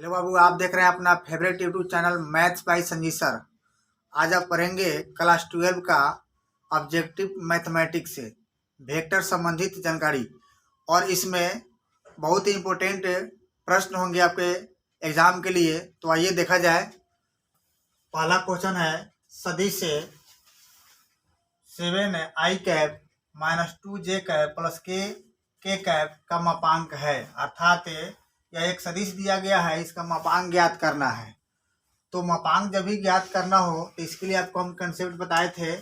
Hello बाबू, आप देख रहे हैं अपना favourite YouTube channel maths by Sanjeev sir. आज आप पढ़ेंगे क्लास 12 का ऑब्जेक्टिव मैथमेटिक्स से वेक्टर संबंधित जानकारी। और इसमें बहुत ही इम्पोर्टेंट प्रश्न होंगे आपके एग्जाम के लिए। तो आइए देखा जाए। पहला क्वेश्चन है, सदिश से 7i माइनस 2j प्लस के कैप का मापांक है। अर्थात यह एक सदिश दिया गया है, इसका मापांक ज्ञात करना है। तो मापांक जब भी ज्ञात करना हो तो इसके लिए आपको हम कंसेप्ट बताए थे,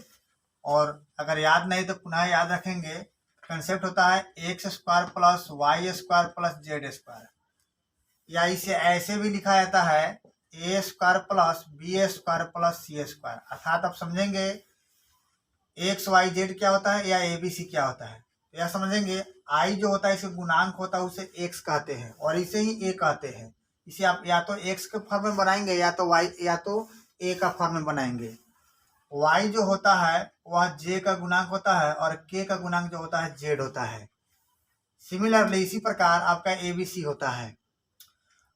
और अगर याद नहीं तो पुनः याद रखेंगे। कंसेप्ट होता है x square plus y square plus z square, या इसे ऐसे भी लिखा जाता है a square plus b square plus c square. अर्थात आप समझेंगे एक्स वाई जेड क्या होता है या ए बी सी क्या होता है। यह समझेंगे आई जो होता है इसे गुणांक होता है, उसे एक्स कहते हैं, और इसे ही ए कहते हैं। इसे आप या तो एक्स के फॉर्म में बनाएंगे या तो वाई या तो ए का फॉर्म में बनाएंगे। वाई जो होता है वह जे का गुणांक होता है और के का गुणांक जो होता है जेड होता है। सिमिलरली इसी प्रकार आपका ए बी सी होता है।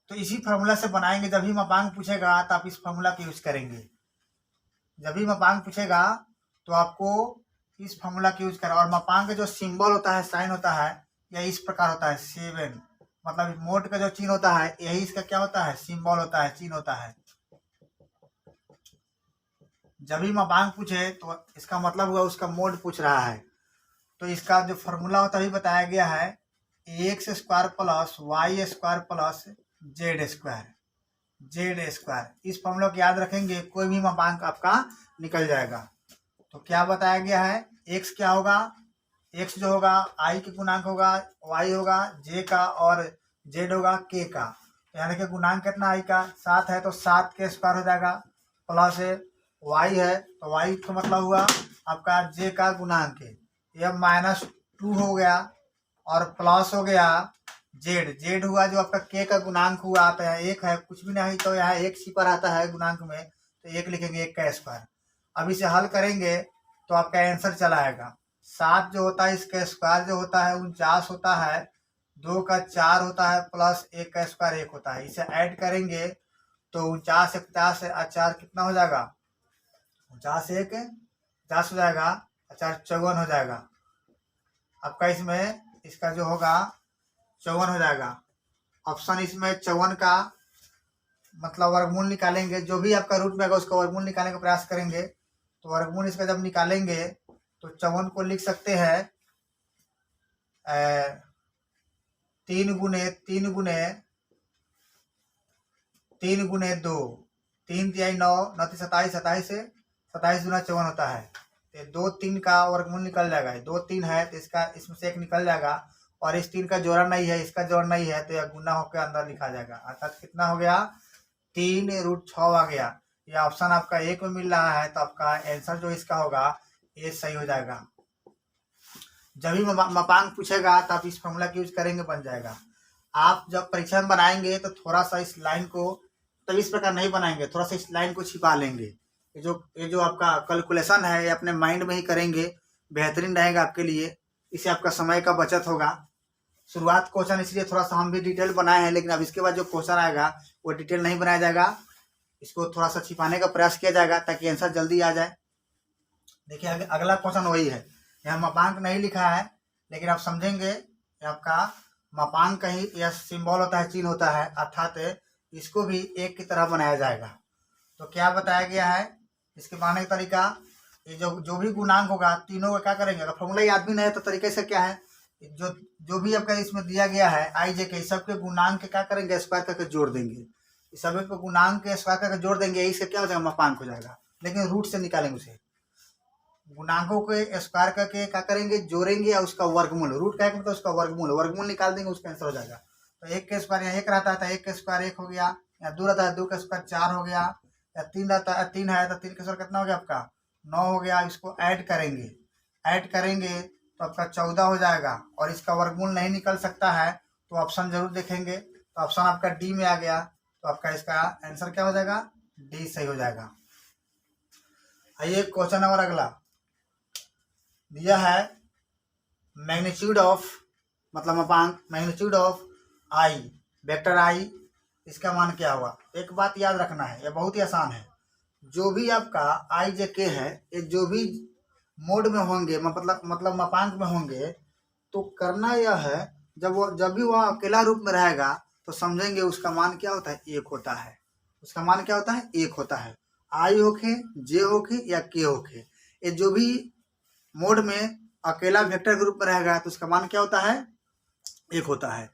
तो इसी फॉर्मूला से बनाएंगे। जब भी मापांक पूछेगा तो आप इस फॉर्मूला का यूज करेंगे। जब भी मापांक पूछेगा तो आपको इस फॉर्मूला का यूज करें। और मापांक का जो सिंबल होता है, साइन होता है, यह इस प्रकार होता है 7। मतलब मोड का जो चिन्ह होता है यही इसका क्या होता है, सिंबल होता है, चिन्ह होता है। जब भी मापांक पूछे तो इसका मतलब हुआ उसका मोड पूछ रहा है। तो इसका जो फॉर्मूला होता है बताया गया है x square plus y square plus z square. इस फॉर्मूला को याद रखेंगे, कोई भी मापांक आपका निकल जाएगा। तो क्या बताया गया है, एक्स क्या होगा, एक्स जो होगा आई के गुणांक होगा, वाई होगा जे का, और जेड होगा के का। तो यहाँ देखिए गुणांक कितना आई का 7 है, तो 7 के स्क्वायर हो जाएगा। प्लस वाई है तो वाई का मतलब हुआ आपका जे का गुणांक है, यह -2 हो गया, और प्लस हो गया जेड हुआ जो आपका के का गुणांक हुआ। आता है 1 है, कुछ भी नहीं तो यहाँ 1 सी पर आता है गुणांक में, तो 1 लिखेंगे, 1 का स्क्वायर। अब इसे हल करेंगे तो आपका आंसर चला आएगा। 7 जो होता है इसका स्क्वायर जो होता है 49 होता है, 2 का 4 होता है, प्लस 1 का स्क्वायर 1 होता है। इसे ऐड करेंगे तो 49 से 50 से 4 कितना हो जाएगा, 50 से 1 50 हो जाएगा, 4 54 हो जाएगा आपका। इसमें इसका जो होगा 54 हो जाएगा। ऑप्शन इसमें 54 का मतलब वर्गमूल निकालेंगे। जो भी आपका रूट में आएगा उसका वर्गमूल निकालने का प्रयास करेंगे। तो वर्गमूल इसका जब निकालेंगे तो 54 को लिख सकते हैं 3 गुने 3 गुने 3 गुने 2, 3 तिहाई 9, 9 27, 27 से 27 गुना 54 होता है। तो 2 3 का वर्गमूल निकल जाएगा। 2 3 है तो इसका इसमें से 1 निकल जाएगा, और इस 3 का जोड़ा नहीं है, इसका जोड़ नहीं है, तो यह गुना होकर अंदर लिखा जाएगा। अर्थात कितना हो गया, 3√6 आ गया। यह ऑप्शन आपका 1 में मिल रहा है, तो आपका आंसर जो इसका होगा ये सही हो जाएगा। जब भी मापांक पूछेगा तो आप इस फॉर्मूला का यूज करेंगे, बन जाएगा। आप जब परीक्षा में बनाएंगे तो थोड़ा सा इस लाइन को तब इस प्रकार नहीं बनाएंगे, थोड़ा सा इस लाइन को छिपा लेंगे। ये जो आपका कैलकुलेशन है ये अपने माइंड में ही करेंगे, बेहतरीन रहेगा आपके लिए। इससे आपका समय का बचत होगा। शुरुआत क्वेश्चन इसलिए थोड़ा सा हम भी डिटेल बनाए हैं, लेकिन अब इसके बाद जो क्वेश्चन आएगा वो डिटेल नहीं बनाया जाएगा। इसको थोड़ा सा छिपाने का प्रयास किया जाएगा ताकि आंसर जल्दी आ जाए। देखिए अगला क्वेश्चन वही है। यहाँ मापांक नहीं लिखा है, लेकिन आप समझेंगे आपका मापांक का ही यह सिंबल होता है, चिन्ह होता है। अर्थात इसको भी 1 की तरह बनाया जाएगा। तो क्या बताया गया है इसके बनाने का तरीका, ये जो भी गुणांक होगा तीनों का क्या करेंगे। अगर फॉर्मूला याद भी नहीं है तो तरीके से क्या है, जो भी आपका इसमें दिया गया है आई जे के, सबके गुणांक के क्या करेंगे, स्क्वायर करके जोड़ देंगे। सभी को गुणांक के स्क्वायर करके जोड़ देंगे, इससे क्या हो जाएगा, मापांक हो जाएगा। लेकिन रूट से निकालेंगे उसे, गुणांकों के स्क्वायर करके क्या करेंगे, जोड़ेंगे, और उसका वर्गमूल, रूट क्या मतलब उसका वर्गमूल निकाल देंगे, उसका आंसर हो जाएगा। तो 1 के स्क्वायर यहाँ 1 रहता है तो 1 के स्क्वायर 1 हो गया, या 2 रहता है 2 का स्क्वायर 4 हो गया, या 3 रहता है 3 है तो 3 का स्क्वायर कितना हो गया आपका 9 हो गया। इसको ऐड करेंगे तो आपका 14 हो जाएगा, और इसका वर्गमूल नहीं निकल सकता है तो ऑप्शन जरूर देखेंगे। तो ऑप्शन आपका डी में आ गया, तो आपका इसका आंसर क्या हो जाएगा, डी सही हो जाएगा। आइए क्वेश्चन नंबर अगला दिया है, मैग्नीट्यूड ऑफ मतलब मापांक मैग्नीट्यूड ऑफ आई, वेक्टर आई इसका मान क्या हुआ। एक बात याद रखना है, यह बहुत ही आसान है। जो भी आपका आई जे के है, ये जो भी मोड में होंगे, मतलब मापांक में होंगे, तो करना यह है, जब भी वह अकेला रूप में रहेगा तो समझेंगे उसका मान क्या होता है, एक होता है। उसका मान क्या होता है, एक होता है। आई होके, जे होके या के होके, ये जो भी मोड में अकेला वेक्टर के रूप में रहेगा तो उसका मान क्या होता है, एक होता है।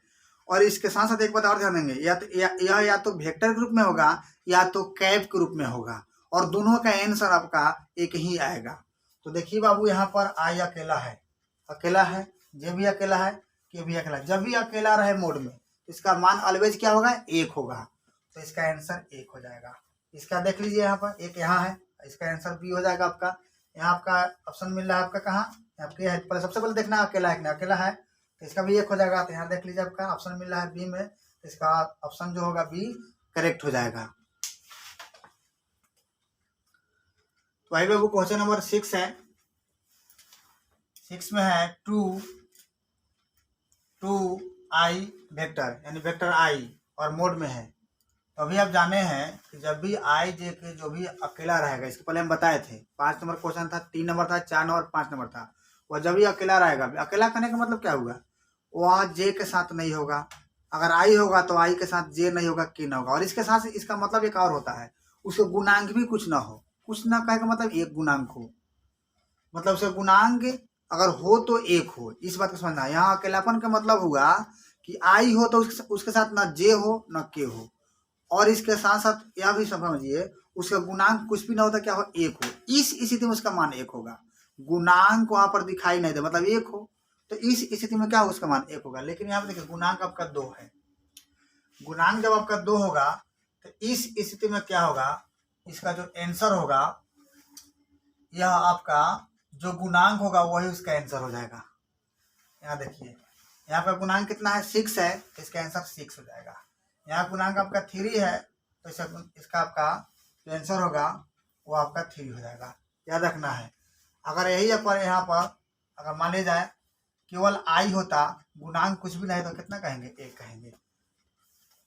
और इसके साथ साथ एक बात और ध्यान देंगे, या तो वेक्टर के रूप में होगा या तो कैप के रूप में होगा, और दोनों का आंसर आपका एक ही आएगा। तो देखिए बाबू, यहाँ पर आई अकेला है, जे भी अकेला है, के भी अकेला। जब भी अकेला रहे मोड में तो इसका मान ऑलवेज क्या होगा, एक होगा। तो इसका आंसर एक हो जाएगा। इसका देख लीजिए, यहाँ पर एक यहाँ है, इसका आंसर बी हो जाएगा आपका। यहाँ आपका ऑप्शन मिल रहा है आपका कहाँ, आपके पहले सबसे पहले देखना अकेला है कि नहीं, अकेला है तो इसका भी एक हो जाएगा। तो यहाँ देख लीजिए, आपका ऑप्शन मिल रहा है बी में, तो इसका ऑप्शन जो होगा बी करेक्ट हो जाएगा। तो आई बाबू क्वेश्चन नंबर 6 है। 6 में है टू आई वेक्टर, यानी वेक्टर आई और मोड में है। तो अभी आप जाने हैं कि जब भी आई जे के जो भी अकेला रहेगा, इसके पहले हम बताए थे 5 नंबर क्वेश्चन था, 3 नंबर था, 4 नंबर, 5 नंबर था। वह जब भी अकेला रहेगा, अकेला करने का मतलब क्या हुआ, वह जे के साथ नहीं होगा। अगर आई होगा तो आई के साथ जे नहीं होगा, के ना होगा। और इसके साथ इसका मतलब एक और होता है, उसके गुणांक भी कुछ ना हो। कुछ ना कहे का मतलब एक गुणांक हो, मतलब उसका गुणांक अगर हो तो एक हो। इस बात को समझना है। यहाँ अकेलापन का मतलब हुआ कि आई हो तो उसके साथ ना जे हो ना के हो, और इसके साथ साथ यह भी समझिए उसका गुणांक कुछ भी ना होता, क्या हो, एक हो। इस स्थिति में उसका मान एक होगा। गुणांक वहां पर दिखाई नहीं दे, मतलब एक हो, तो इस स्थिति में क्या होगा, उसका मान एक होगा। लेकिन यहाँ पे देखिए गुणांक आपका 2 है। गुणांक जब आपका 2 होगा तो इस स्थिति में क्या होगा, इसका जो आंसर होगा, यह आपका जो गुणांक होगा वही उसका आंसर हो जाएगा। यहाँ देखिए, यहाँ पर गुणांक कितना है, 6 है, तो इसका आंसर 6 हो जाएगा। यहाँ गुणांक आपका 3 है, तो इसका आपका जो आंसर होगा वो आपका 3 हो जाएगा। याद रखना है। अगर यही पर यहाँ पर अगर मान ली जाए केवल आई होता, गुणांक कुछ भी नहीं, तो कितना कहेंगे, एक कहेंगे।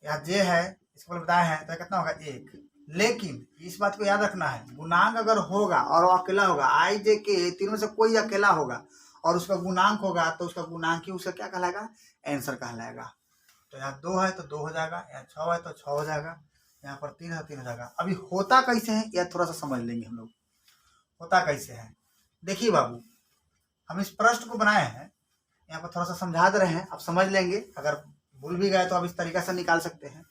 यहाँ जे है, इसको बताए हैं, तो कितना होगा, एक। लेकिन इस बात को याद रखना है, गुणांक अगर होगा और वो अकेला होगा, आई जे के तीनों से कोई अकेला होगा और उसका गुणांक होगा, तो उसका गुणांक ही उसका क्या कहलाएगा, आंसर कहलाएगा। तो यहाँ 2 है तो 2 हो जाएगा, यहाँ 6 है तो 6 हो जाएगा, यहाँ पर 3 है तो 3 हो जाएगा। अभी होता कैसे है यह थोड़ा सा समझ लेंगे हम लोग। होता कैसे है, देखिए बाबू, हम इस प्रश्न को बनाए हैं, यहाँ पर थोड़ा सा समझा दे रहे हैं, आप समझ लेंगे। अगर भूल भी गए तो आप इस तरीका से निकाल सकते हैं।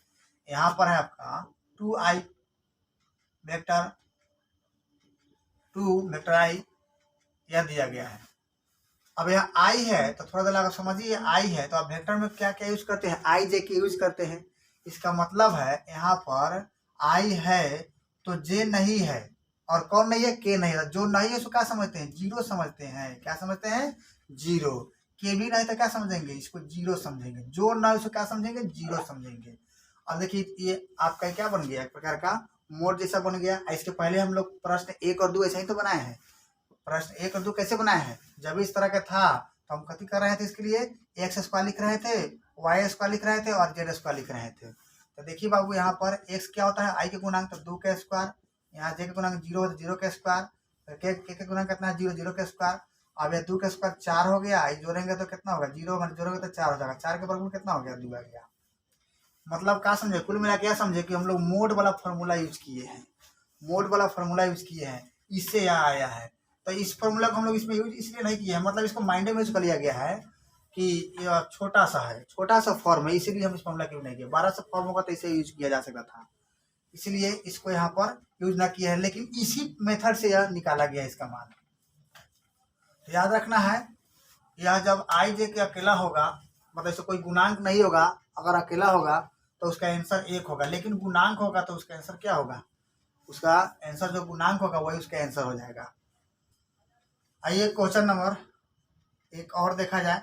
यहाँ पर है आपका 2i वेक्टर, 2 वेक्टर आई यह दिया गया है। अब यहाँ आई है तो थोड़ा देर अगर समझिए, आई है तो आप वेक्टर में क्या क्या यूज करते हैं, आई जे के यूज करते हैं। इसका मतलब है यहाँ पर आई है तो जे नहीं है, और कौन नहीं है, के नहीं है। जो नहीं है उसको क्या समझते हैं, जीरो समझते हैं। क्या समझते हैं, जीरो। के भी नहीं तो क्या समझेंगे, इसको जीरो समझेंगे। जो ना उसको क्या समझेंगे, जीरो समझेंगे। अब देखिए ये आपका क्या बन गया, एक प्रकार का मोड जैसा बन गया। इसके पहले हम लोग प्रश्न 1 और 2 ऐसा ही तो बनाए हैं। प्रश्न 1 और 2 कैसे बनाए हैं, जब इस तरह का था तो हम कथी कर रहे थे, इसके लिए एक्स स्क्वायर लिख रहे थे, वाई स्क्वायर लिख रहे थे और जेड स्क्वायर लिख रहे थे। तो देखिए बाबू, यहाँ पर एक्स क्या होता है, आई के गुणांक तो 2 का स्क्वायर, यहाँ जे के गुणांक 0 है तो 0 का स्क्वायर, के गुणांक कितना है, 0, 0 का स्क्वायर। अब यह 2 का स्क्वायर 4 हो गया, आई जोड़ेंगे तो कितना होगा, 0 जोड़ेंगे तो 4 हो जाएगा। 4 के वर्गमूल कितना हो गया, 2 आ गया। मतलब क्या समझे, कुल मिला क्या समझे कि हम लोग मोड वाला फॉर्मूला यूज किए हैं। मोड वाला फॉर्मूला यूज किए हैं, इससे यह आया है। तो इस फॉर्मूला को हम लोग इसमें यूज इसलिए नहीं किए हैं, मतलब इसको माइंड में यूज कर लिया गया है कि यह छोटा सा है, छोटा सा फॉर्म है, इसीलिए हम इस फॉर्मूला को नहीं किए। 12 सा फॉर्म होगा तो इसे यूज किया जा सकता था, इसलिए इसको यहाँ पर यूज ना किया है। लेकिन इसी मेथड से यह निकाला गया इसका मान। तो याद रखना है, यह जब आई जे के अकेला होगा, मतलब इससे कोई गुणांक नहीं होगा, अगर अकेला होगा तो उसका आंसर 1 होगा। लेकिन गुणांक होगा तो उसका आंसर क्या होगा, उसका आंसर जो गुणांक होगा वही उसका आंसर हो जाएगा। आइए क्वेश्चन नंबर एक और देखा जाए।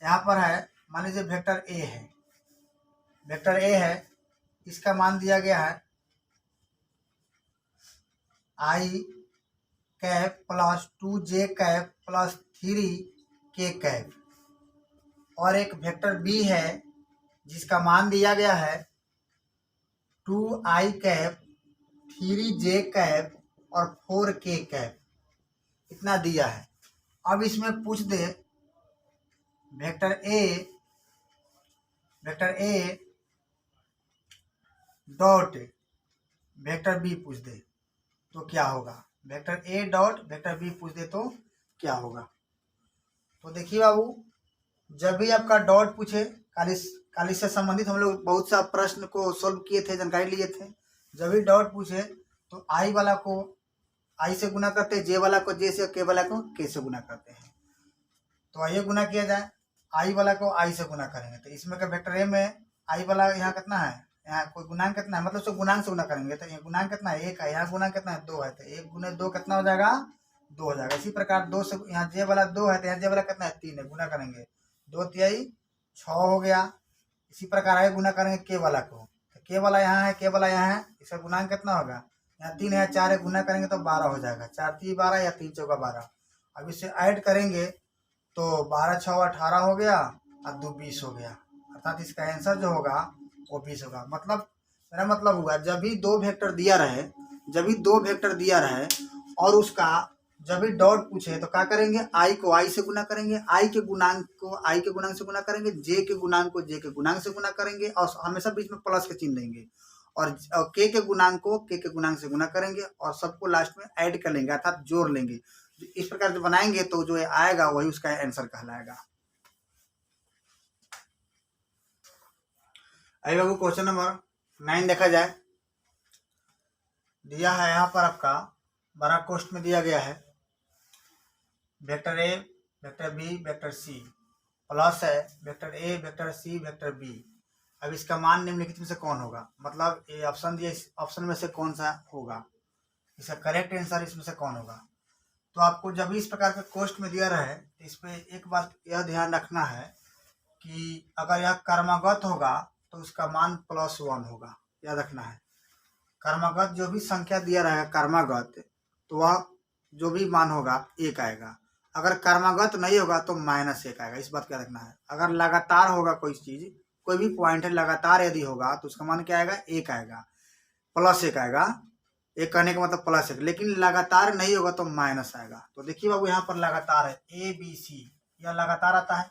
यहाँ पर है, मान लीजिए वेक्टर ए है, वेक्टर ए है, इसका मान दिया गया है आई कैप प्लस 2 जे कैप प्लस 3 के कैप। और एक वेक्टर बी है जिसका मान दिया गया है 2i कैप 3j कैप और 4k कैप, इतना दिया है। अब इसमें पूछ दे vector a dot vector b पूछ दे तो क्या होगा, vector a dot vector b पूछ दे तो क्या होगा। तो देखिए बाबू, जब भी आपका डॉट पूछे, कालिस से संबंधित हम लोग बहुत सा प्रश्न को सोल्व किए थे, जानकारी लिए थे। जब भी डॉट पूछे तो आई वाला को आई से गुना करते हैं, जे वाला को जे से, के वाला को के से गुना करते हैं। तो आइए गुना किया जाए, आई वाला को आई से गुना करेंगे तो इसमें का वेक्टर ए में आई वाला यहाँ कितना है, यहाँ कोई गुणांक कितना है, मतलब उसको गुणांक से गुना करेंगे तो ये गुणांक कितना है 1 है, यहाँ गुणांक कितना है 2 है, तो 1 गुने 2 कितना हो जाएगा 2 हो जाएगा। इसी प्रकार 2 से यहाँ जे वाला 2 है तो यहाँ जे वाला कितना है 3 है, गुना करेंगे 2 तिहाई 6 हो गया। इसी प्रकार आगे गुना करेंगे के वाला को, तो के वाला यहाँ है, के वाला यहाँ है, इसका गुणांक कितना होगा, यहाँ 3 है 4 है, गुना करेंगे तो 12 हो जाएगा, 4 3 12 या 3 चौका 12। अब इसे ऐड करेंगे तो 12 6 18 हो गया और 2 20 हो गया, अर्थात इसका आंसर जो होगा वो 20 होगा। मतलब मेरा मतलब हुआ जब भी दो वेक्टर दिया रहे और उसका जब भी डॉट पूछे तो क्या करेंगे, आई को आई से गुना करेंगे, आई के गुणांक को आई के गुणांक से गुना करेंगे, जे के गुणांक को जे के गुणांक से गुना करेंगे और हमेशा बीच में प्लस के चिन्ह देंगे, और के गुणांक को के गुणांक से गुना करेंगे और सबको लास्ट में ऐड कर लेंगे, अर्थात जोड़ लेंगे। इस प्रकार जो बनाएंगे तो जो आएगा वही उसका आंसर कहलाएगा। आइए बाबू क्वेश्चन नंबर 9 देखा जाए। दिया है यहाँ पर आपका बड़ा कोष्ठ में दिया गया है vector a vector b vector c plus है vector a vector c vector b. अब इसका मान निम्नलिखित में से कौन होगा, मतलब ये ऑप्शन दिया, इस ऑप्शन में से कौन सा होगा, इसका करेक्ट आंसर इसमें से कौन होगा। तो आपको जब भी इस प्रकार का कोष्ठ में दिया रहे तो इस पर एक बात यह ध्यान रखना है कि अगर यह कर्मगत होगा तो उसका मान +1 होगा, याद रखना है। कर्मगत जो भी संख्या दिया रहेगा कर्मगत, तो वह जो भी मान होगा 1 आएगा। अगर कर्मगत नहीं होगा तो -1 आएगा, इस बात का रखना है। अगर लगातार होगा कोई चीज, कोई भी पॉइंट है लगातार यदि होगा तो उसका मान क्या आएगा 1 आएगा, +1 आएगा। एक कहने का मतलब +1, लेकिन लगातार नहीं होगा तो माइनस आएगा। तो देखिए बाबू यहाँ पर लगातार है ABC, यह लगातार आता है।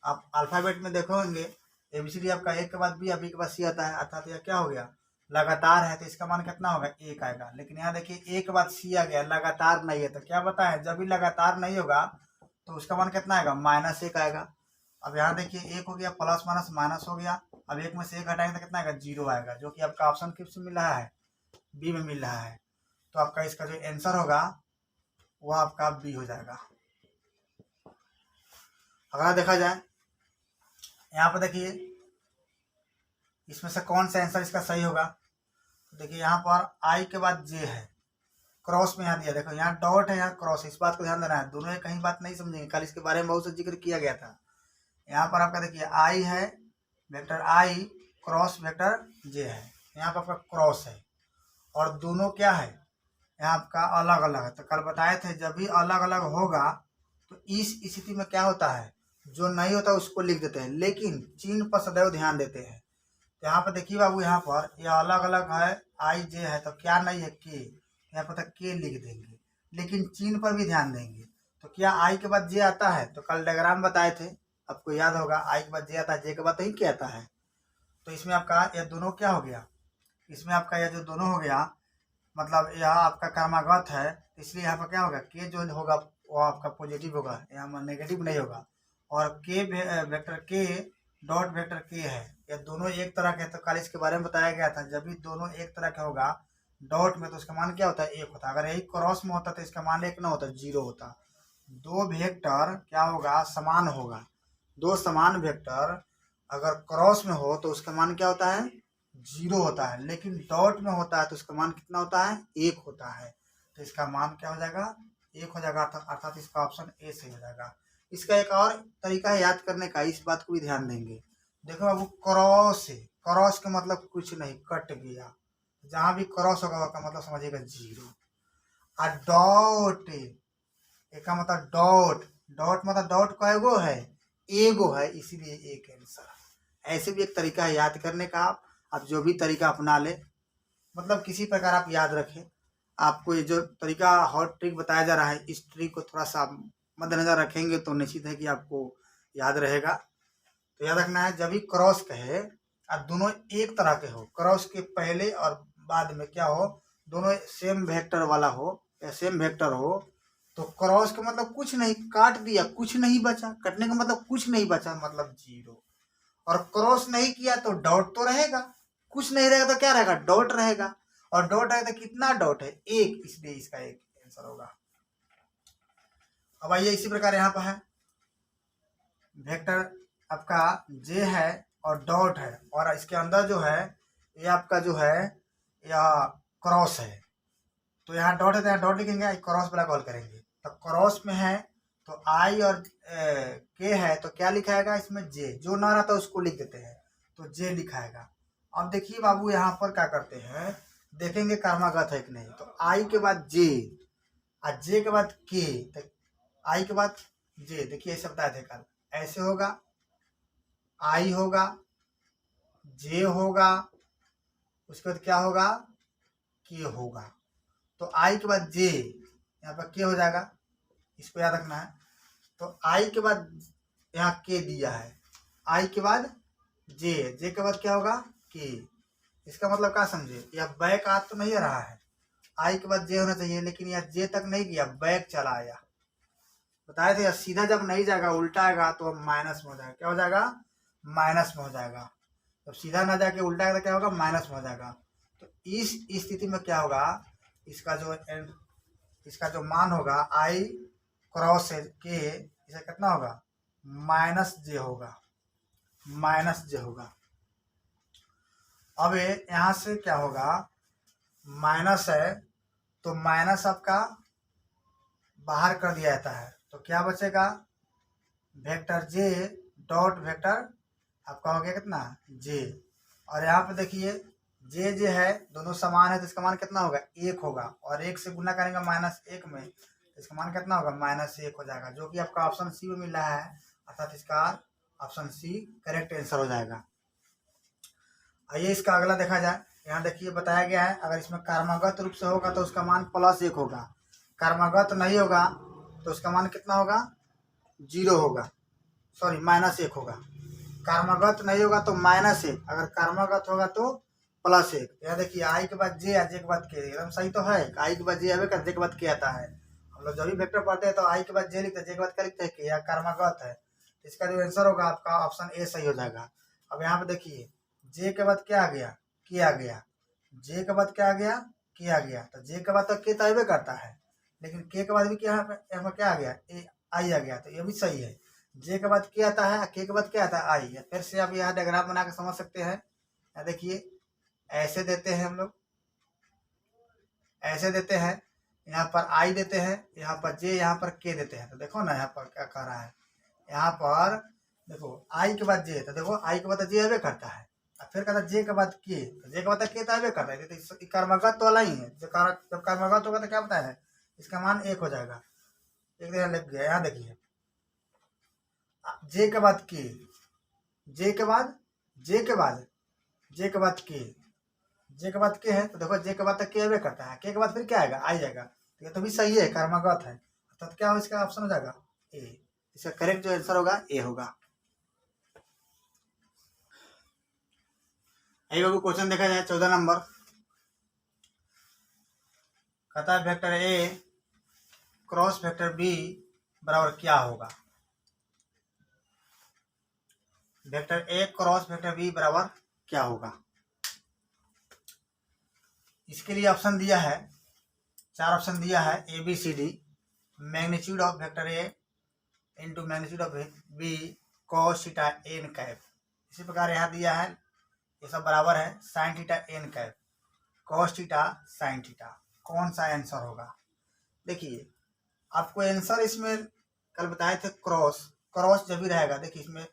आप अल्फाबेट में देखोगे ABCD आपका एक के बाद बी या बी के बाद सी आता है, अर्थात यह क्या हो गया लगातार है, तो इसका मान कितना होगा 1 आएगा। लेकिन यहाँ देखिए एक के बाद सी आ गया, लगातार नहीं है, तो क्या बताएं जब भी लगातार नहीं होगा तो उसका मान कितना आएगा -1 आएगा। अब यहाँ देखिए 1 हो गया, प्लस माइनस माइनस हो गया, अब 1 में से 1 हटाएंगे तो कितना आएगा 0 आएगा, जो कि आपका ऑप्शन किस में मिल रहा है बी में मिल रहा है। तो आपका इसका जो आंसर होगा वो आपका बी हो जाएगा। अगला देखा जाए, यहाँ पर देखिए इसमें से कौन सा आंसर इसका सही होगा। तो देखिए यहाँ पर आई के बाद जे है, क्रॉस में यहाँ दिया, देखो यहाँ डॉट है यहाँ क्रॉस है, इस बात को ध्यान देना है, दोनों कहीं बात नहीं समझेंगे, कल इसके बारे में बहुत सा जिक्र किया गया था। यहाँ पर आपका देखिए आई है वेक्टर आई क्रॉस वेक्टर जे है, यहाँ पर आपका क्रॉस है और दोनों क्या है यहाँ आपका अलग अलग है। तो कल बताए थे जब भी अलग अलग होगा तो इस स्थिति में क्या होता है, जो नहीं होता उसको लिख देते हैं, लेकिन चिन्ह पर सदैव ध्यान देते हैं। तो यहाँ पर देखिए बाबू, यहाँ पर यह अलग अलग है आई जे है, तो क्या नहीं है के, यहाँ पर तक के लिख देंगे, लेकिन चिन्ह पर भी ध्यान देंगे। तो क्या आई के बाद जे आता है, तो कल डायग्राम बताए थे आपको याद होगा, आई के बाद जे आता है, जे के बाद नहीं क्या आता है। तो इसमें आपका यह दोनों क्या हो गया, इसमें आपका यह जो दोनों हो गया, मतलब यह आपका कर्मागत है, इसलिए यहाँ पर क्या होगा के जो होगा वो आपका पॉजिटिव होगा, यहाँ नेगेटिव नहीं होगा। और के वेक्टर के डॉट वेक्टर के है, यह दोनों एक तरह के, तो कल इसके बारे में बताया गया था, जब भी दोनों एक तरह का होगा डॉट में तो उसका मान क्या होता है 1 होता है। अगर यही क्रॉस में होता तो इसका मान 1 ना होता 0 होता। दो वेक्टर क्या होगा समान होगा, दो समान वेक्टर अगर क्रॉस में हो तो उसका मान क्या होता है 0 होता है, लेकिन डॉट में होता है तो उसका मान कितना होता है 1 होता है। तो इसका मान क्या हो जाएगा 1 हो जाएगा, अर्थात इसका ऑप्शन ए सही हो जाएगा। इसका एक और तरीका है याद करने का, इस बात को भी ध्यान देंगे। देखो बाबू क्रॉस है, क्रॉस का मतलब कुछ नहीं कट गया, जहां भी क्रॉस होगा उसका मतलब समझिएगा 0। और डॉट, एक का मतलब डॉट, डॉट मतलब डॉट कएगो है एगो है इसीलिए एक आंसर। ऐसे भी एक तरीका है याद करने का। आप जो भी तरीका अपना ले, मतलब किसी प्रकार आप याद रखें। आपको ये जो तरीका हॉट ट्रिक बताया जा रहा है, इस ट्रिक को थोड़ा सा मद्देनजर रखेंगे तो निश्चित है कि आपको याद रहेगा। तो याद रखना है, जब भी क्रॉस कहे और दोनों एक तरह के हो, क्रॉस के पहले और बाद में क्या हो, दोनों सेम वेक्टर वाला हो या सेम वेक्टर हो, तो क्रॉस का मतलब कुछ नहीं, काट दिया कुछ नहीं बचा, कटने का मतलब कुछ नहीं बचा मतलब जीरो। और क्रॉस नहीं किया तो डॉट तो रहेगा, कुछ नहीं रहेगा तो क्या रहेगा, डॉट रहेगा। और डॉट है तो कितना डॉट है, एक, इसलिए इसका एक आंसर होगा। अब आइए इसी प्रकार यहाँ पर है वेक्टर आपका जे है और डॉट है, और इसके अंदर जो है ये आपका जो है या क्रॉस है। तो यहाँ डॉट है तो यहाँ डॉट लिखेंगे, क्रॉस वाला कॉल करेंगे। तो क्रॉस में है तो आई और के है तो क्या लिखाएगा इसमें, जे। जो ना रहता उसको लिख देते हैं तो जे लिखाएगा। अब देखिए बाबू यहाँ पर क्या करते हैं, देखेंगे कर्मागत है कि नहीं। तो आई के बाद जे और जे के बाद के, तो आई के बाद जे। देखिए ऐसे बताया थे कल, ऐसे होगा, आई होगा, जे होगा, उसके बाद क्या होगा, के होगा। तो आई के बाद जे, यहाँ पर के हो जाएगा, इसको याद रखना है। तो आई के बाद यहाँ के दिया है, आई के बाद जे, जे के बाद क्या होगा, के। इसका मतलब क्या समझे, यह बैक आ तो नहीं रहा है, आई के बाद जे होना चाहिए, लेकिन यह जे तक नहीं गया, बैक चला आया। बताए थे सीधा जब नहीं जाएगा, उल्टा आएगा तो माइनस में हो जाएगा। क्या हो जाएगा, माइनस में हो जाएगा। जब सीधा ना जाके उल्टा आएगा तो क्या होगा, माइनस में हो जाएगा। तो इस स्थिति में क्या होगा, इसका जो मान होगा आई क्रॉस के, इसका कितना होगा, माइनस जे होगा, माइनस जे होगा। अब यहाँ से क्या होगा, माइनस है तो माइनस आपका बाहर कर दिया जाता है, तो क्या बचेगा, वेक्टर जे डॉट वेक्टर आपका हो गया कितना, जे। और यहाँ पे देखिए जे जे है दोनों समान है तो इसका मान कितना होगा, एक होगा। और एक से गुना करेंगे माइनस एक में तो इसका मान कितना होगा, माइनस एक हो जाएगा, जो कि आपका ऑप्शन सी में मिल रहा है। अर्थात इसका ऑप्शन सी करेक्ट आंसर हो जाएगा। आइए इसका अगला देखा जाए। यहाँ देखिए बताया गया है, अगर इसमें कर्मगत रूप से होगा तो उसका मान प्लस एक होगा, कर्मगत नहीं होगा तो उसका मान कितना होगा, जीरो होगा, सॉरी माइनस एक होगा। कर्मगत नहीं होगा तो माइनस एक, अगर कर्मगत होगा तो प्लस एक। यहाँ देखिए आई के बाद जे, जे के बाद के, एकदम सही तो है, आई के बाद जे आवे कर, जे के बाद के आता है। हम लोग जब भी वेक्टर पढ़ते हैं तो आई के बाद जे लिखते हैं, जे के बाद क्या लिखते हैं, के, या कर्मगत है। इसका जो आंसर होगा आपका ऑप्शन ए सही हो जाएगा। अब यहाँ पे देखिए जे के बाद क्या आ गया, के आ गया, जे के बाद क्या आ गया, के आ गया। तो जे के बाद तो के तो आवे करता है, लेकिन के बाद भी क्या यहाँ पे क्या आ गया, ए आई आ गया, तो ये भी सही है। जे के बाद क्या आता है, के बाद क्या आता है, आई। फिर से आप यहाँ डायग्राम बना के समझ सकते हैं। यहाँ देखिए ऐसे देते हैं हम लोग, ऐसे देते हैं, यहाँ पर आई देते हैं, यहाँ पर जे, यहाँ पर के देते हैं। तो देखो ना यहाँ पर क्या कह रहा है, यहाँ पर देखो आई के बाद जे, तो देखो आई के बाद जे आवे करता है, और फिर कहता है जे के बाद के, तो जे के बाद के तो आवे करता है, तो कर्मगत वाला ही है। जब कर्मगत होगा तो क्या बताया है, इसका मान एक हो जाएगा। एक दिन लग गया, यहाँ देखिए जे के बाद के, जे के बाद, जे के बाद, जे के बाद के, जे के बाद के है, तो देखो जे के बाद तक के आवे करता है, के बाद फिर क्या आएगा, आई जाएगा। तो ये तो भी सही है, कर्मगत है। तो क्या हो, इसका ऑप्शन हो जाएगा ए। इसका करेक्ट जो आंसर होगा ए होगा। आइए बाबू क्वेश्चन देखा जाए 14 नंबर। कहता है vector A cross vector B बराबर क्या होगा। Vector A cross vector B बराबर क्या होगा। इसके लिए ऑप्शन दिया है, 4 ऑप्शन दिया है, A B C D. Magnitude of vector A into magnitude of B cos theta N cap. इसी प्रकार यहाँ दिया है, ये सब बराबर है, sine theta N cap, cos theta sine theta. कौन सा आंसर होगा। देखिए आपको आंसर इसमें कल बताए थे, क्रॉस, क्रॉस जब भी रहेगा। देखिए इसमें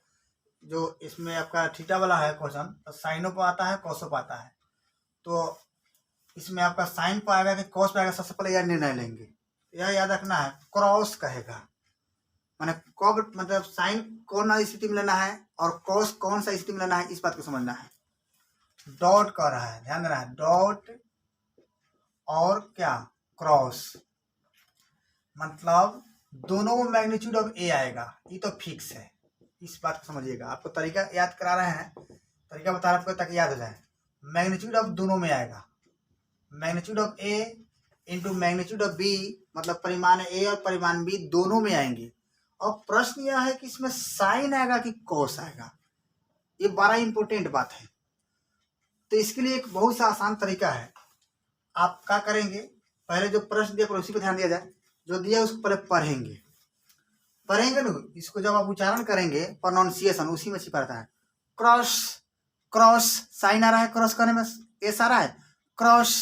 जो इसमें आपका थीटा वाला है क्वेश्चन, तो साइनो पर आता है, कॉसो पर आता है। तो इसमें आपका साइन पर आएगा कि कॉस पर आएगा, सबसे पहले यह निर्णय लेंगे। यह याद रखना है, क्रॉस कहेगा, माने कब मतलब साइन कौन स्थिति में लेना है और कॉस कौन सा स्थिति में लेना है, इस बात को समझना है। डॉट कह रहा है, ध्यान देना है, डॉट और क्या क्रॉस, मतलब दोनों में मैग्नीट्यूड ऑफ ए आएगा, ये तो फिक्स है, इस बात को समझिएगा। आपको तरीका याद करा रहे हैं, तरीका बता रहे हैं आपको ताकि याद हो जाए। मैग्नीट्यूड ऑफ दोनों में आएगा, magnitude of A into magnitude of B, मतलब परिमाण ए और परिमाण बी दोनों में आएंगे। और प्रश्न यह है कि इसमें साइन आएगा कि कॉस आएगा, ये बड़ा इंपॉर्टेंट बात है। तो इसके लिए एक बहुत सा आसान तरीका है। आप क्या करेंगे, पहले जो प्रश्न दिया उसी पर ध्यान दिया जाए, जो दिया उसको पहले पढ़ेंगे ना, इसको जब आप उच्चारण करेंगे प्रोनाउंसिएशन उसी में छिपा रहता है। क्रॉस क्रॉस साइन आ रहा है, क्रॉस करने में एस आ रहा है, क्रॉस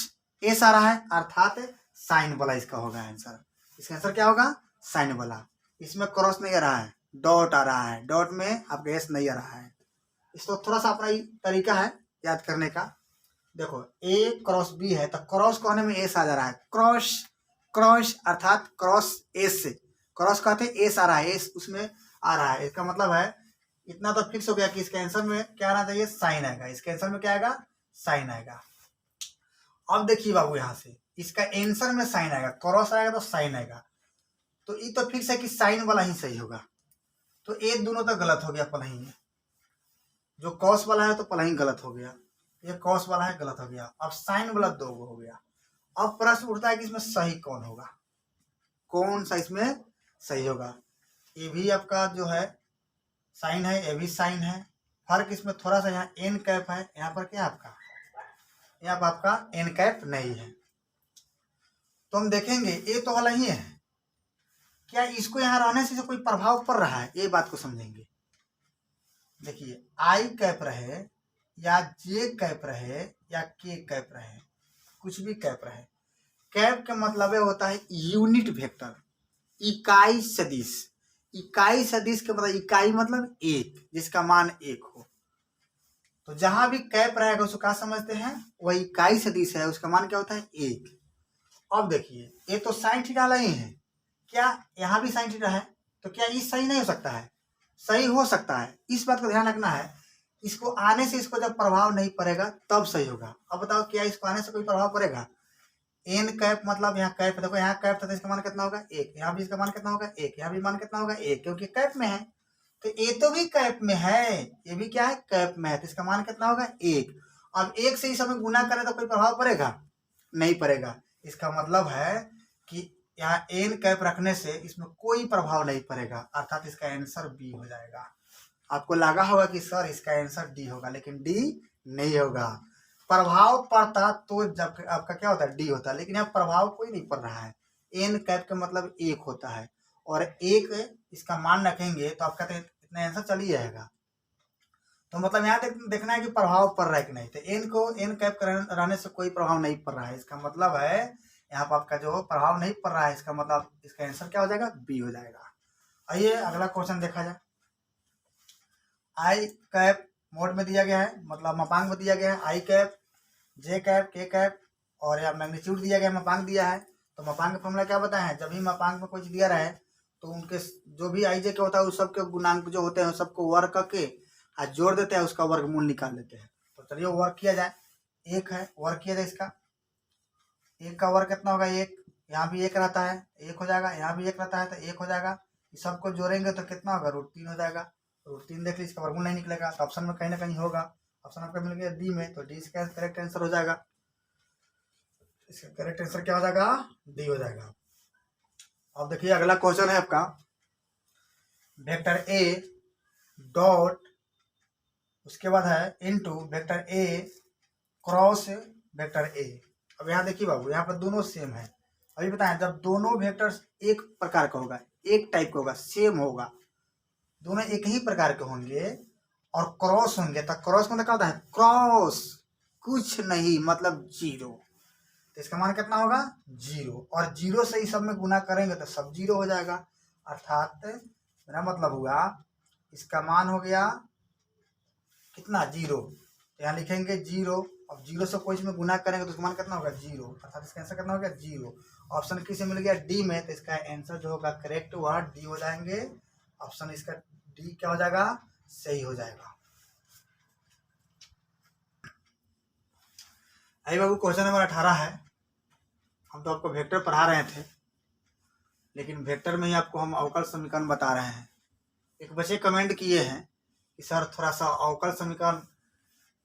एस आ रहा है, अर्थात साइन वाला इसका होगा आंसर। इसका आंसर क्या होगा, साइन वाला। इसमें क्रॉस नहीं आ रहा है, डॉट आ रहा है, डॉट में आपका एस नहीं आ रहा है। इसको थोड़ा सा अपना तरीका है याद करने का। देखो ए क्रॉस बी है तो क्रॉस कहने में एस आ जा रहा है, क्रॉस क्रॉस अर्थात क्रॉस एस से, क्रॉस कहते हैं एस आ रहा है, एस उसमें आ रहा है। इसका मतलब है इतना तो फिक्स हो गया कि इसके आंसर में क्या आना चाहिए, साइन आएगा। इसके आंसर में क्या आएगा, साइन आएगा। अब देखिए बाबू यहाँ से इसका आंसर में साइन आएगा, क्रॉस आएगा तो साइन आएगा, तो ये तो फिक्स है कि साइन वाला ही सही होगा। तो ये दोनों तो गलत हो गया, पलही में जो कॉस वाला है तो पलही गलत हो गया, ये कॉस वाला है गलत हो गया। अब साइन वाला दो हो गया। अब प्रश्न उठता है कि इसमें सही कौन होगा, कौन सा इसमें सही होगा। ये भी आपका जो है साइन है, ये भी साइन है, फर्क इसमें थोड़ा सा यहाँ एन कैप है, यहाँ पर क्या आपका, यहाँ पर आपका एन कैप नहीं है। तो हम देखेंगे ये तो वाला ही है, क्या इसको यहाँ रहने से कोई प्रभाव पड़ रहा है, ये बात को समझेंगे। देखिए आई कैप रहे या जे कैप रहे या के कैप रहे, कुछ भी कैप रहे, कैप का मतलब होता है यूनिट वेक्टर, इकाई सदिश। इकाई सदिश के मतलब इकाई मतलब एक, जिसका मान एक हो। तो जहां भी कैप रहेगा उसको क्या समझते हैं, वह इकाई सदिश है, उसका मान क्या होता है, एक। अब देखिए ये तो साइन थीटा वाला ही है, क्या यहाँ भी साइन थीटा है, तो क्या ये सही नहीं हो सकता है, सही हो सकता है। इस बात को ध्यान रखना है, इसको आने से इसको जब प्रभाव नहीं पड़ेगा तब सही होगा। अब बताओ क्या इसको आने से कोई प्रभाव पड़ेगा, एन कैप मतलब यहाँ कैप, देखो यहाँ कैप था तो इसका मान कितना होगा, एक, यहाँ भी इसका मान कितना होगा, एक, यहाँ भी मान कितना होगा, एक, क्योंकि कैप में है। तो ये तो भी कैप में है, ये भी क्या है, कैप में है, तो इसका मान कितना होगा, एक। अब एक से ही समय गुना करें तो कोई प्रभाव पड़ेगा, नहीं पड़ेगा। इसका मतलब है कि यहाँ एन कैप रखने से इसमें कोई प्रभाव नहीं पड़ेगा, अर्थात इसका आंसर बी हो जाएगा। आपको लगा होगा कि सर इसका आंसर डी होगा, लेकिन डी नहीं होगा। प्रभाव पड़ता तो जब आपका क्या होता है, डी होता है, लेकिन यहाँ प्रभाव कोई नहीं पड़ रहा है। एन कैप का मतलब एक होता है, और एक इसका मान रखेंगे तो आपका तो इतना आंसर चल ही जाएगा। तो मतलब यहाँ देखना है कि प्रभाव पड़ रहा है कि नहीं। तो एन को एन कैप रहने से कोई प्रभाव नहीं पड़ रहा है, इसका मतलब है यहाँ पर आपका जो प्रभाव नहीं पड़ रहा है, इसका मतलब इसका आंसर क्या हो जाएगा, बी हो जाएगा। आइए अगला क्वेश्चन देखा जाए। आई कैप मोड में दिया गया है, मतलब मापांक में दिया गया है, आई कैप, जे कैप, के कैप, और यहाँ मैग्नीट्यूड दिया गया है, मापांक दिया है। तो मापांक का फॉर्मूला क्या बताया है, जब भी मापांक में कुछ दिया रहे तो उनके जो भी आई जे के होता है उस सबके गुणांक जो होते हैं सबको वर्ग करके जोड़ देते हैं, उसका वर्गमूल निकाल लेते हैं। तो चलिए वर्ग किया जाए, एक है वर्ग किया जाए इसका, एक का वर्ग कितना होगा, एक, यहाँ भी एक रहता है, एक हो जाएगा, यहाँ भी एक रहता है तो एक हो जाएगा। इस सबको जोड़ेंगे तो कितना होगा, √3 हो जाएगा। √3 देख लीजिए, इसका वर्गमूल नहीं निकलेगा तो ऑप्शन में कहीं ना कहीं होगा, ऑप्शन आपका मिल गया डी में, तो डी इसका करेक्ट आंसर हो जाएगा। इसका करेक्ट आंसर क्या हो जाएगा, डी हो जाएगा। अब देखिए अगला क्वेश्चन है आपका, वेक्टर ए डॉट, उसके बाद है into vector A cross vector A. अब यहाँ देखिए बाबू, यहाँ पर दोनों सेम है। अभी बताएं, जब दोनों वेक्टर्स एक प्रकार का होगा, एक टाइप का होगा, सेम होगा, दोनों एक ही प्रकार के होंगे और क्रॉस होंगे, तो क्रॉस मतलब क्या होता है, क्रॉस कुछ नहीं मतलब जीरो, तो इसका मान कितना होगा, जीरो। और जीरो से ही सब में गुना करेंगे तो सब जीरो हो जाएगा, अर्थात मेरा मतलब हुआ इसका मान हो गया कितना, जीरो। तो यहाँ लिखेंगे जीरो अब 0 से कोई इसमें गुना करेंगे तो उसका मान कितना होगा 0, अर्थात इसका आंसर कितना हो गया 0। ऑप्शन किसे मिल गया डी में, तो इसका आंसर जो होगा करेक्ट वह डी हो जाएंगे। ऑप्शन इसका डी क्या हो जाएगा, सही हो जाएगा। आई बाबू क्वेश्चन नंबर 18 है। हम तो आपको वेक्टर पढ़ा रहे थे, लेकिन वेक्टर में ही आपको हम अवकल समीकरण बता रहे हैं। एक बच्चे कमेंट किए हैं कि सर थोड़ा सा अवकल समीकरण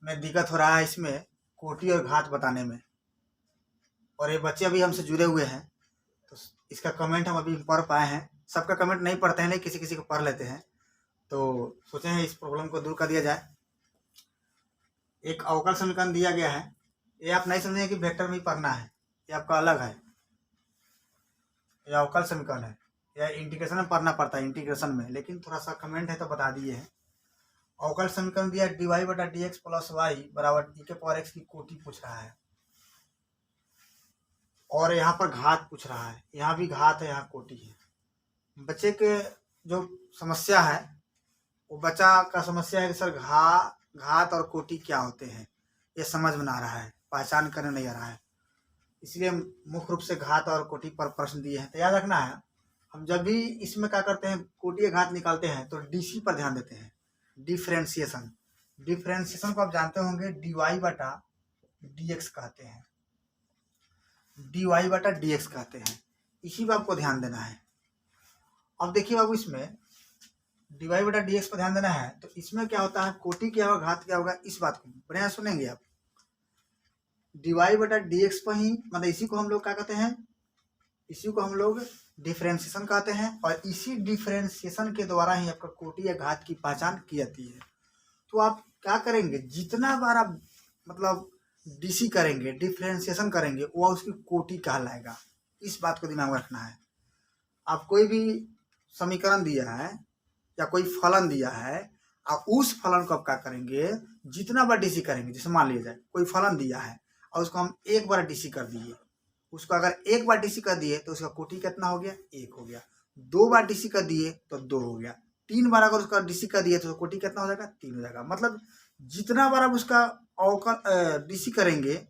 में दिक्कत हो रहा है, इसमें कोटि और घात बताने में। और ये बच्चे अभी हमसे जुड़े हुए हैं, तो इसका कमेंट हम अभी पढ़ पाए हैं। सबका कमेंट नहीं पढ़ते हैं, नहीं किसी किसी को पढ़ लेते हैं, तो सोचे हैं इस प्रॉब्लम को दूर कर दिया जाए। एक अवकल समीकरण दिया गया है, ये आप नहीं समझेंगे कि वेक्टर में ही पढ़ना है, ये आपका अलग है। ये अवकल समीकरण है, या इंटीग्रेशन में पढ़ना पड़ता है, इंटीग्रेशन में, लेकिन थोड़ा सा कमेंट है तो बता दिए हैं। अवकल समीकरण दिया dy बटा dx प्लस वाई बराबर e के पावर x की कोटि पूछ रहा है, और यहाँ पर घात पूछ रहा है। यहाँ भी घात है, यहाँ कोटि है। बच्चे के जो समस्या है, वो बच्चा का समस्या है कि सर घात और कोटि क्या होते हैं, ये समझ में आ रहा है, पहचान करने नहीं आ रहा है। इसलिए मुख्य रूप से घात और कोटि पर प्रश्न दिए हैं। तो याद रखना है, हम जब भी इसमें क्या करते हैं, कोटि या घात निकालते हैं तो डीसी पर ध्यान देते हैं, डिफ्रेंशिएशन। डिफ्रेंशिएशन को आप जानते होंगे dy बटा dx कहते हैं, dy बटा dx कहते हैं। इसी पर आपको ध्यान देना है। अब देखिए बाबू, इसमें dy बटा dx पर ध्यान देना है, तो इसमें क्या होता है, कोटि क्या होगा, घात क्या होगा, इस बात को बढ़िया सुनेंगे आप। dy बटा dx पर ही, मतलब इसी को हम लोग क्या कहते हैं, इसी को हम लोग डिफ्रेंशिएशन कहते हैं, और इसी डिफ्रेंशिएशन के द्वारा ही आपका कोटि या घात की पहचान की जाती है। तो आप क्या करेंगे, जितना बार आप मतलब डीसी करेंगे, डिफ्रेंशिएशन करेंगे, वह उसकी कोटि कहलाएगा। इस बात को दिमाग में रखना है। आप कोई भी समीकरण दिया है या कोई फलन दिया है, और उस फलन को आप क्या करेंगे, जितना बार डीसी करेंगे, जैसे मान लिया जाए कोई फलन दिया है और उसको हम एक बार डीसी कर दिए, उसको अगर एक बार डीसी कर दिए तो उसका कोटि कितना हो गया, 1 हो गया। 2 बार डीसी कर दिए तो 2 हो गया। 3 बार अगर उसका डीसी कर दिए तो कोटि कितना हो जाएगा, 3 हो जाएगा। मतलब जितना बार आप उसका अवकल डीसी करेंगे,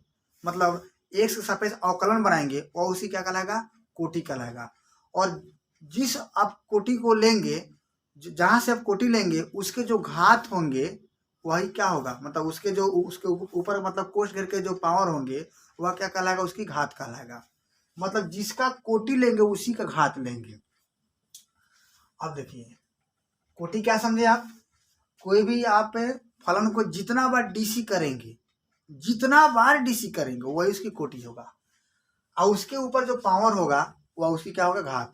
मतलब एक से सापेक्ष अवकलन बनाएंगे, और उसी क्या कहलाएगा, कोटि कहलाएगा। और जिस आप कोटि को लेंगे, जहाँ से आप कोटि लेंगे, उसके जो घात होंगे वही क्या होगा, मतलब उसके जो उसके ऊपर मतलब कोष्ठ घेर के जो पावर होंगे, वह क्या कहलाएगा, उसकी घात कहलाएगा। मतलब जिसका कोटि लेंगे उसी का घात लेंगे। अब देखिए, कोटि क्या समझे आप, कोई भी आप फलन को जितना बार डीसी करेंगे, जितना बार डीसी करेंगे वही उसकी कोटि होगा, और उसके ऊपर जो पावर होगा वह उसकी क्या होगा, घात।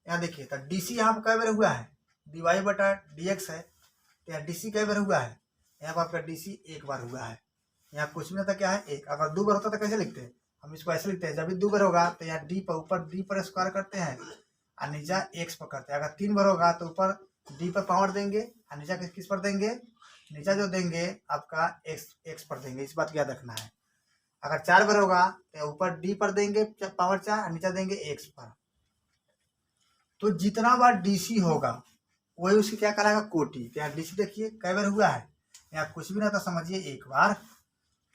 यहाँ देखिए, तो डीसी यहाँ पर कई बार हुआ है, dy बटा dx है, तो यहाँ डीसी कई बार हुआ है, यहाँ पर आपका डीसी एक बार हुआ है। यहाँ कुछ भी नहीं था, क्या है, एक। अगर 2 बार होता तो कैसे लिखते हैं, हम इसको ऐसे लिखते हैं, जब भी 2 बार होगा तो यहाँ डी पर, ऊपर डी पर स्क्वायर करते हैं और नीचा एक्स पर करते हैं। अगर 3 बार होगा तो ऊपर डी पर पावर देंगे और नीचा किस पर देंगे, नीचा जो देंगे आपका एक्स पर देंगे। इस बात को याद रखना है। अगर 4 बार होगा तो ऊपर डी पर देंगे पावर 4 और नीचा देंगे एक्स पर। तो जितना बार डीसी होगा वही उसकी क्या कहलाएगा, कोटि। तो यहाँ डीसी देखिए कई बार हुआ है, यहाँ कुछ भी ना तो समझिए एक बार,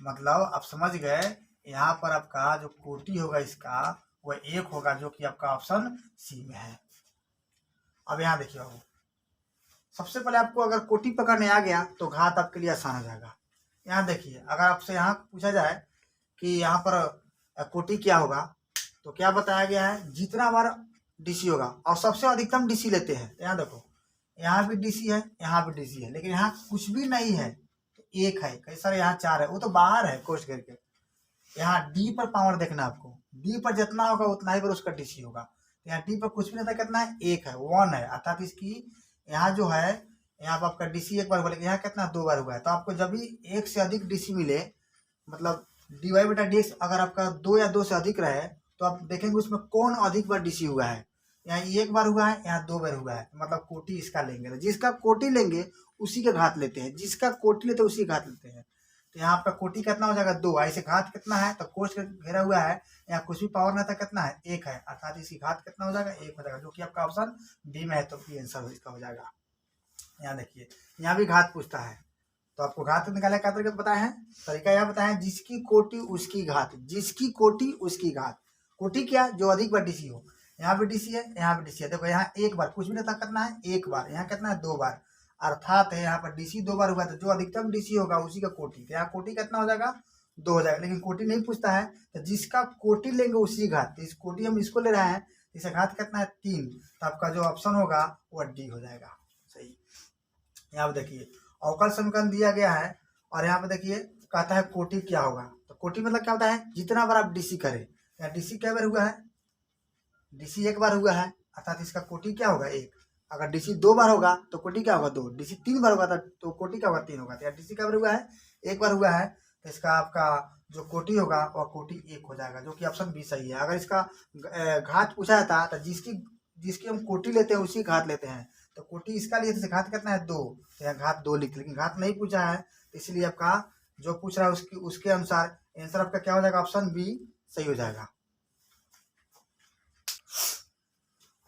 मतलब आप समझ गए। यहाँ पर आपका जो कोटि होगा इसका वह 1 होगा, जो कि आपका ऑप्शन सी में है। अब यहाँ देखिए बाबू, सबसे पहले आपको अगर कोटि पकड़ने आ गया तो घात आपके लिए आसान हो जाएगा। यहाँ देखिए, अगर आपसे यहाँ पूछा जाए कि यहाँ पर कोटि क्या होगा, तो क्या बताया गया है, जितना बार डीसी होगा, और सबसे अधिकतम डीसी लेते हैं। यहाँ देखो, यहाँ भी डीसी है, यहाँ भी डीसी है, लेकिन यहाँ कुछ भी नहीं है तो 1 है। कई सारे यहाँ 4 है, वो तो बाहर है कोष्ठ घेर के। यहाँ डी पर पावर देखना आपको, डी पर जितना होगा उतना ही बार उसका डीसी होगा। यहाँ डी पर कुछ भी नहीं था, कितना है, 1 है, 1 है, अर्थात इसकी यहाँ जो है, यहाँ पर आपका डीसी एक बार हुआ, लेकिन यहाँ कितना 2 बार हुआ है। तो आपको जब भी 1 से अधिक डीसी मिले, मतलब dy बटा dx अगर आपका 2 या 2 से अधिक रहे, तो आप देखेंगे उसमें कौन अधिक बार डीसी हुआ है। यहाँ 1 बार हुआ है, यहाँ 2 बार हुआ है, मतलब कोटि इसका लेंगे। तो जिसका कोटि लेंगे उसी के घात लेते हैं, जिसका कोटि लेते हैं उसी घात लेते हैं। तो यहाँ आपका कोटि कितना हो जाएगा, 2। ऐसे घात कितना है, तो कोष्ठ घेरा हुआ है, यहाँ कुछ भी पावर नहीं था, कितना है, 1 है, अर्थात इसकी घात कितना हो जाएगा, 1 हो जाएगा, जो कि आपका ऑप्शन बी में है। तो बी आंसर इसका हो जाएगा। यहाँ देखिए, यहाँ भी घात पूछता है, तो आपको घात निकालने का तरीका बताए हैं, तरीका यह बताया है, जिसकी कोटि उसकी घात, जिसकी कोटि उसकी घात। कोटि क्या, जो अधिक बार डीसी हो। यहाँ पे डीसी है, यहाँ पे डीसी है, देखो यहाँ एक बार, कुछ भी नहीं करना है, एक बार, यहाँ कितना है 2 बार, अर्थात है यहाँ पर डीसी 2 बार हुआ, तो जो अधिकतम डीसी होगा उसी का कोटि, तो यहाँ कोटि कितना हो जाएगा 2 हो जाएगा। लेकिन कोटि नहीं पूछता है, तो जिसका कोटि लेंगे उसी घात, तो इस कोटि हम इसको ले रहे हैं, इसका घात कितना है 3, तो आपका जो ऑप्शन होगा वो डी हो जाएगा। सही। यहाँ पे देखिए अवकल समीकरण दिया गया है, और यहाँ पे देखिए कहता है कोटि क्या होगा, तो कोटि मतलब क्या होता है, जितना बार आप डीसी करें। यहाँ डीसी क्या बार हुआ है, डीसी एक बार हुआ है, अर्थात इसका कोटि क्या होगा 1। अगर डीसी 2 बार होगा तो कोटि क्या होगा 2, डीसी 3 बार होगा तो कोटि क्या होगा 3 होगा। तो डीसी क्या बार हुआ है, एक बार हुआ है, तो इसका आपका जो कोटि होगा वह कोटि 1 हो जाएगा, जो कि ऑप्शन बी सही है। अगर इसका घात पूछा जाता तो जिसकी हम कोटि लेते हैं उसी घात लेते हैं, तो कोटि इसका लिए थे, घात कितना है 2, तो यहाँ घात 2 लिख, लेकिन घात नहीं पूछा है, इसलिए आपका जो पूछ रहा है उसके अनुसार आंसर आपका क्या हो जाएगा, ऑप्शन बी सही हो जाएगा।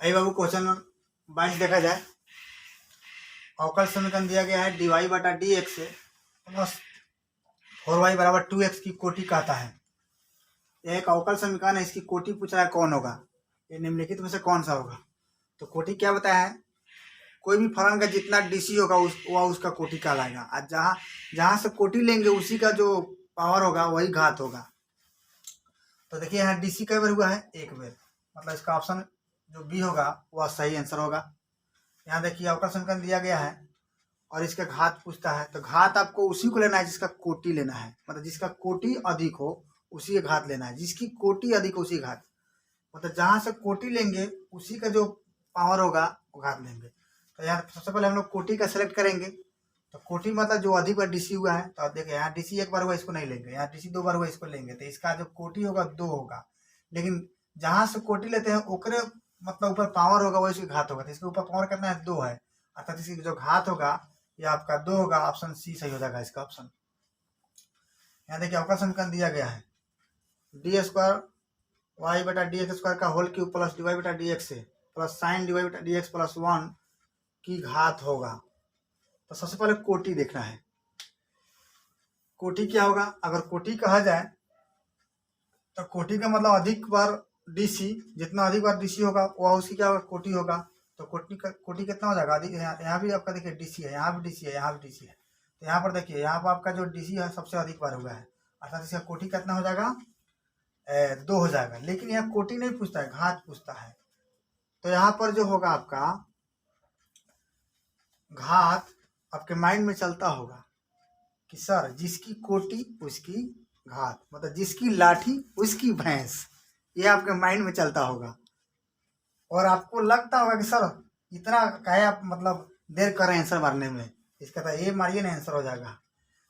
अरे बाबू क्वेश्चन 22 देखा जाए, अवकल समीकरण दिया गया है dy बटा dx से प्लस 4y बराबर 2x की कोटि कहता है। यह एक अवकल समीकरण है, इसकी कोटि पूछ रहा है कौन होगा, ये निम्नलिखित में से कौन सा होगा। तो कोटि क्या बताया है, कोई भी फलन का जितना डीसी होगा वह उसका कोटि कहलाएगा, और जहाँ से कोटि लेंगे उसी का जो पावर होगा वही घात होगा। तो देखिए यहाँ डीसी कई बार हुआ है, एक बार, मतलब इसका ऑप्शन जो बी होगा वह सही आंसर होगा। यहाँ देखिए अवकल समीकरण दिया गया है और इसका घात पूछता है, तो घात आपको उसी को लेना है जिसका कोटि लेना है, मतलब जिसका कोटि अधिक हो उसी का घात लेना है, जिसकी कोटि अधिक हो उसी घात, मतलब जहाँ से कोटि लेंगे उसी का जो पावर होगा वो घात लेंगे। तो यहाँ सबसे पहले हम लोग कोटि का सेलेक्ट करेंगे, तो कोटि मतलब जो अधिक बार डीसी हुआ है, तो देखिए यहाँ डीसी एक बार हुआ इसको नहीं लेंगे, यहाँ डीसी 2 बार हुआ इसको लेंगे, तो इसका जो कोटि होगा 2 होगा। लेकिन जहाँ से कोटि लेते हैं ओकरे मतलब ऊपर पावर होगा वही घात होगा, तो इसके ऊपर पावर कितना है 2 है, अर्थात इसकी जो घात होगा ये आपका 2 होगा, ऑप्शन सी सही हो जाएगा इसका ऑप्शन। यहाँ देखिए अवकल समीकरण दिया गया है डी स्क्वायर वाई बटा डी एक्स स्क्वायर का whole cube plus D Y बटा डी एक्स से प्लस साइन डी वाई बटा डी एक्स प्लस 1 की घात होगा। तो सबसे पहले कोटि देखना है, कोटि क्या होगा। अगर कोटि कहा जाए तो कोटि का मतलब अधिक बार डीसी, जितना अधिक बार डीसी होगा वह उसकी क्या होगा कोटि होगा। तो कोटि कितना हो जाएगा, अधिक यहाँ भी आपका देखिए डीसी है, यहाँ भी डीसी है, यहाँ भी डीसी है, तो यहाँ पर देखिए यहाँ पर आपका जो डीसी है सबसे अधिक बार हुआ है, अर्थात इसका कोटि कितना हो जाएगा 2 हो जाएगा। लेकिन यहाँ कोटि नहीं पूछता है, घात पूछता है। तो यहाँ पर जो होगा आपका घात आपके माइंड में चलता होगा कि सर जिसकी कोटि उसकी घात, मतलब जिसकी लाठी उसकी भैंस, ये आपके माइंड में चलता होगा और आपको लगता होगा कि सर इतना काहे आप मतलब देर कर रहे हैं आंसर मारने में, इसका तो ए मारिए ना आंसर हो जाएगा।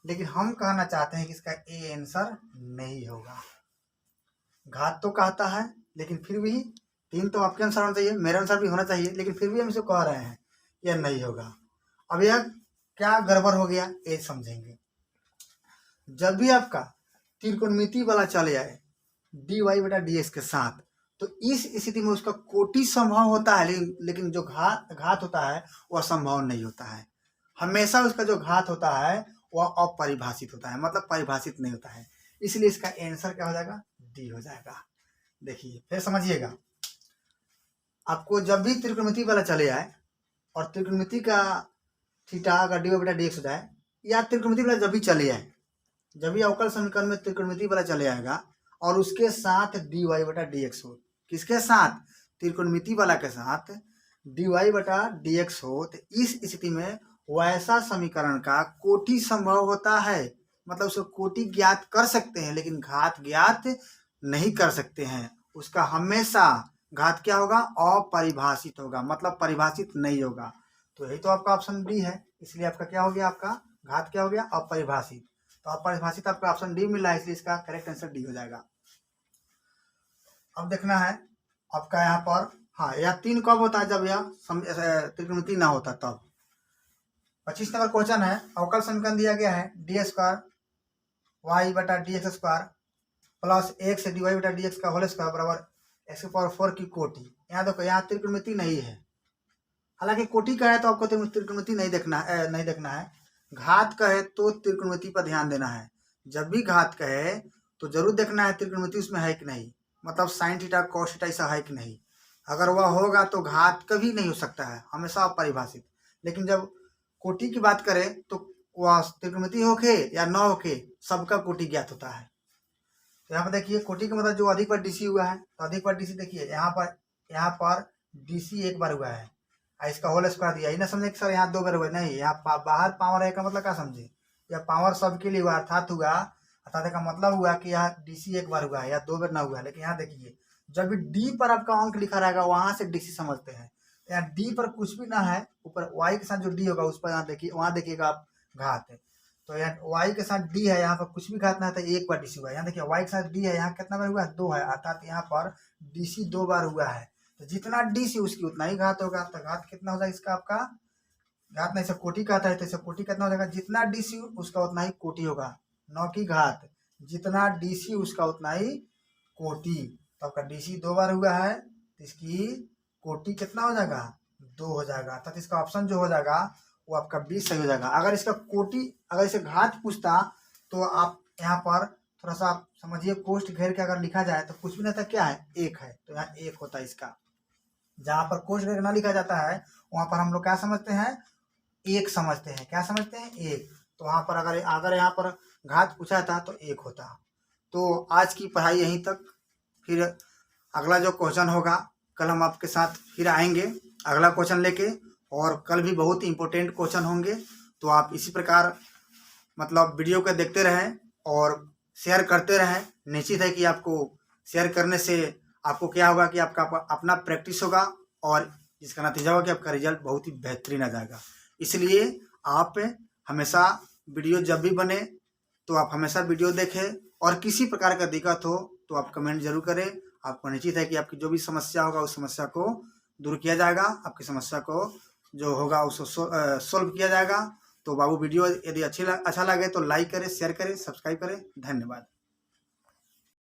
लेकिन हम कहना चाहते हैं कि इसका ए आंसर नहीं होगा। घात तो कहता है लेकिन फिर भी 3 तो आपके अनुसार होना चाहिए, मेरे अनुसार भी होना चाहिए, लेकिन फिर भी हम इसे कह रहे हैं यह नहीं होगा। अब यह क्या गड़बड़ हो गया ये समझेंगे। जब भी आपका त्रिकोणमिति वाला चले आए डी वाई बटा डी एक्स के साथ, तो इस स्थिति में उसका कोटि संभव होता है, लेकिन जो घात होता है वह संभव नहीं होता है। हमेशा उसका जो घात होता है वह अपरिभाषित होता है, मतलब परिभाषित नहीं होता है। इसलिए इसका आंसर क्या हो जाएगा, डी हो जाएगा। देखिए फिर समझिएगा, आपको जब भी त्रिकोणमिति वाला चले आए और त्रिकोणमिति का थीटा अगर डी वाई बटा डी एक्स हो जाए, या त्रिकोणमिति वाला जब भी चले आए, जब भी अवकल समीकरण में त्रिकोणमिति वाला चले आएगा और उसके साथ डी वाई बटा डी एक्स हो, किसके साथ, त्रिकोणमिति वाला के साथ डी वाई बटा डी एक्स हो, तो इस स्थिति में वैसा समीकरण का कोटि संभव होता है, मतलब उसको कोटि ज्ञात कर सकते हैं लेकिन घात ज्ञात नहीं कर सकते हैं। उसका हमेशा घात क्या होगा, अपरिभाषित होगा, मतलब परिभाषित नहीं होगा। तो यही तो आपका ऑप्शन डी है, इसलिए आपका क्या हो गया, आपका घात क्या हो गया, अपरिभाषित। तो अपरिभाषित आपका ऑप्शन डी मिला है, इसलिए इसका करेक्ट आंसर डी हो जाएगा। अब देखना है आपका यहाँ पर, हाँ यह 3 कब होता है, जब यह त्रिकोणमिति ना होता तब। 25 नंबर क्वेश्चन है, अवकल समीकरण दिया गया है डी स्क्वायर वाई बटा D X square plus X D Y बटा डी एक्स का होल स्क्वायर बराबर एक्स की पावर 4 की कोटि। यहाँ देखो यहाँ त्रिकोणमिति नहीं है, हालांकि कोटि का है तो आपको त्रिकोणमिति नहीं देखना है, घात कहे तो त्रिकोणमिति पर ध्यान देना है। जब भी घात कहे तो जरूर देखना है त्रिकोणमिति उसमें है कि नहीं, मतलब साइन थीटा कॉस थीटा ऐसा है कि नहीं। अगर वह होगा तो घात कभी नहीं हो सकता है, हमेशा अपरिभाषित। लेकिन जब कोटि की बात करें तो वह त्रिकोणमिति होके या न होके सबका कोटि ज्ञात होता है। तो यहाँ पर देखिए कोटि का मतलब जो अधिक बार डीसी हुआ है, तो अधिक बार डीसी देखिए यहाँ पर डीसी एक बार हुआ है, इसका होल स्क्वायर दिया। ना समझे कि सर यहाँ 2 बार हुआ, नहीं, यहाँ बाहर पावर है का मतलब क्या समझे, या पावर सबके लिए हुआ अर्थात का मतलब हुआ कि यहाँ डीसी एक बार हुआ है या 2 बार ना हुआ है। लेकिन यहाँ देखिए जब भी डी पर आपका अंक लिखा रहेगा वहां से डीसी समझते हैं। यहाँ डी पर कुछ भी ना है, ऊपर वाई के साथ जो डी होगा उस पर यहाँ देखिए, वहां देखिएगा आप घात है। तो यहाँ वाई के साथ डी है, यहाँ पर कुछ भी घात ना है तो एक बार डीसी हुआ है। यहाँ देखिए वाई के साथ डी है, यहाँ कितना बार हुआ है, 2 है, अर्थात यहाँ पर डीसी 2 बार हुआ है। तो जितना डीसी उसकी उतना ही घात होगा। तो घात कितना हो जाएगा इसका, आपका घात नहीं, कोटि कहता है, तो कोटि कितना हो जाएगा, जितना डीसी उसका उतना ही कोटि होगा, न की घात, जितना डीसी उसका उतना ही कोटि। तो आपका डीसी 2 बार हुआ है तो इसकी कोटि कितना हो जाएगा, 2 हो जाएगा। अर्थात इसका ऑप्शन जो हो जाएगा वो आपका 20 सही हो जाएगा। अगर इसका कोटि, अगर इसे घात पूछता तो आप यहाँ पर थोड़ा सा समझिए, कोष्ठ घेर के अगर लिखा जाए तो कुछ भी नहीं था, क्या है, 1 है, तो यहाँ 1 होता है इसका। जहाँ पर कोष्ठ घेर ना लिखा जाता है वहां पर हम लोग क्या समझते हैं, 1 समझते हैं। क्या समझते हैं, 1। तो वहां पर अगर यहाँ पर घात पूछा था तो 1 होता। तो आज की पढ़ाई यहीं तक, फिर अगला जो क्वेश्चन होगा कल हम आपके साथ फिर आएंगे अगला क्वेश्चन लेके, और कल भी बहुत इंपॉर्टेंट क्वेश्चन होंगे। तो आप इसी प्रकार मतलब वीडियो को देखते रहें और शेयर करते रहें। निश्चित है कि आपको शेयर करने से आपको क्या होगा कि आपका अपना प्रैक्टिस होगा और इसका नतीजा होगा कि आपका रिजल्ट बहुत ही बेहतरीन आ जाएगा। इसलिए आप हमेशा वीडियो जब भी बने तो आप हमेशा वीडियो देखें, और किसी प्रकार का दिक्कत हो तो आप कमेंट जरूर करें। आपको निश्चित है कि आपकी जो भी समस्या होगा उस समस्या को दूर किया जाएगा, आपकी समस्या को जो होगा उसको सोल्व किया जाएगा। तो बाबू वीडियो यदि अच्छा लगे तो लाइक करें, शेयर करें, सब्सक्राइब करें। धन्यवाद।